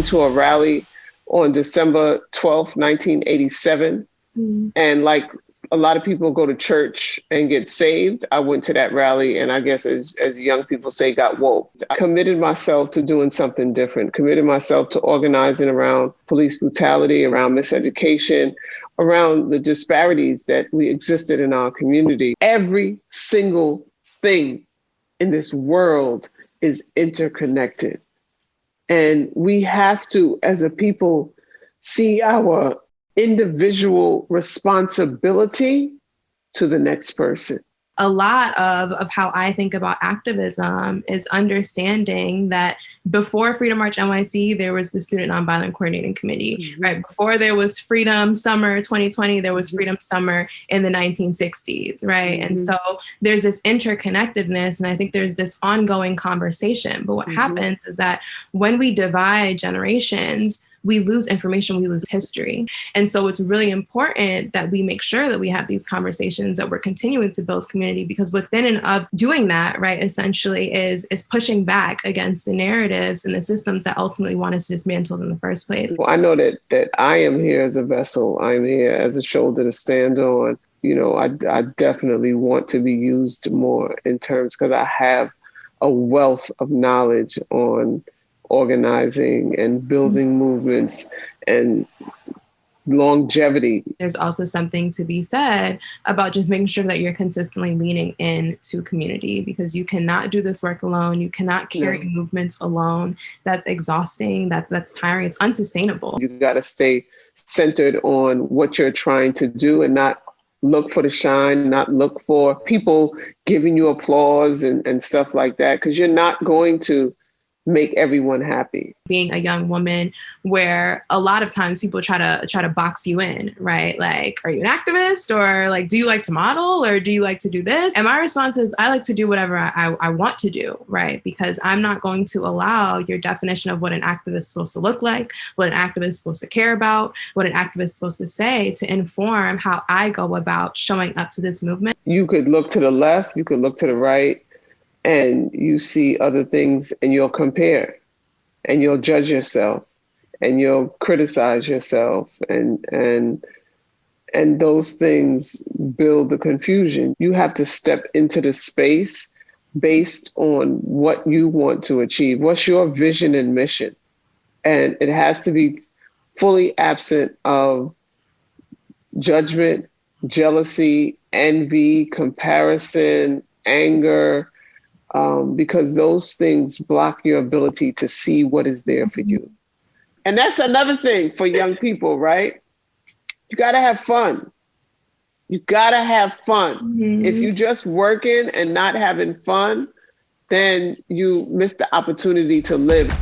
went to a rally on December 12th, 1987. And like a lot of people go to church and get saved, I went to that rally and I guess as young people say, got woke. I committed myself to doing something different, committed myself to organizing around police brutality, around miseducation, around the disparities that we existed in our community. Every single thing in this world is interconnected. And we have to, as a people, see our individual responsibility to the next person. A lot of how I think about activism is understanding that before Freedom March NYC, there was the Student Nonviolent Coordinating Committee, right? Before there was Freedom Summer 2020, there was Freedom Summer in the 1960s, right? And so there's this interconnectedness, and I think there's this ongoing conversation. But what happens is that when we divide generations, we lose information, we lose history. And so it's really important that we make sure that we have these conversations, that we're continuing to build community, because within and of doing that, right, essentially is pushing back against the narratives and the systems that ultimately want us dismantled in the first place. Well, I know that I am here as a vessel. I'm here as a shoulder to stand on. You know, I definitely want to be used more in terms, because I have a wealth of knowledge on organizing and building movements and longevity. There's also something to be said about just making sure that you're consistently leaning into community, because you cannot do this work alone. You cannot carry movements alone. That's exhausting. That's tiring. It's unsustainable. You got to stay centered on what you're trying to do and not look for the shine, not look for people giving you applause and stuff like that, because you're not going to make everyone happy. Being a young woman, where a lot of times people try to box you in, right? Like, are you an activist? Or like, do you like to model? Or do you like to do this? And my response is, I like to do whatever I want to do, right? Because I'm not going to allow your definition of what an activist is supposed to look like, what an activist is supposed to care about, what an activist is supposed to say, to inform how I go about showing up to this movement. You could look to the left, you could look to the right, and you see other things and you'll compare and you'll judge yourself and you'll criticize yourself, and those things build the confusion. You have to step into the space based on what you want to achieve. What's your vision and mission? And it has to be fully absent of judgment, jealousy, envy, comparison, anger, because those things block your ability to see what is there for you. And that's another thing for young people, right? You got to have fun. You got to have fun. If you're just working and not having fun, then you miss the opportunity to live.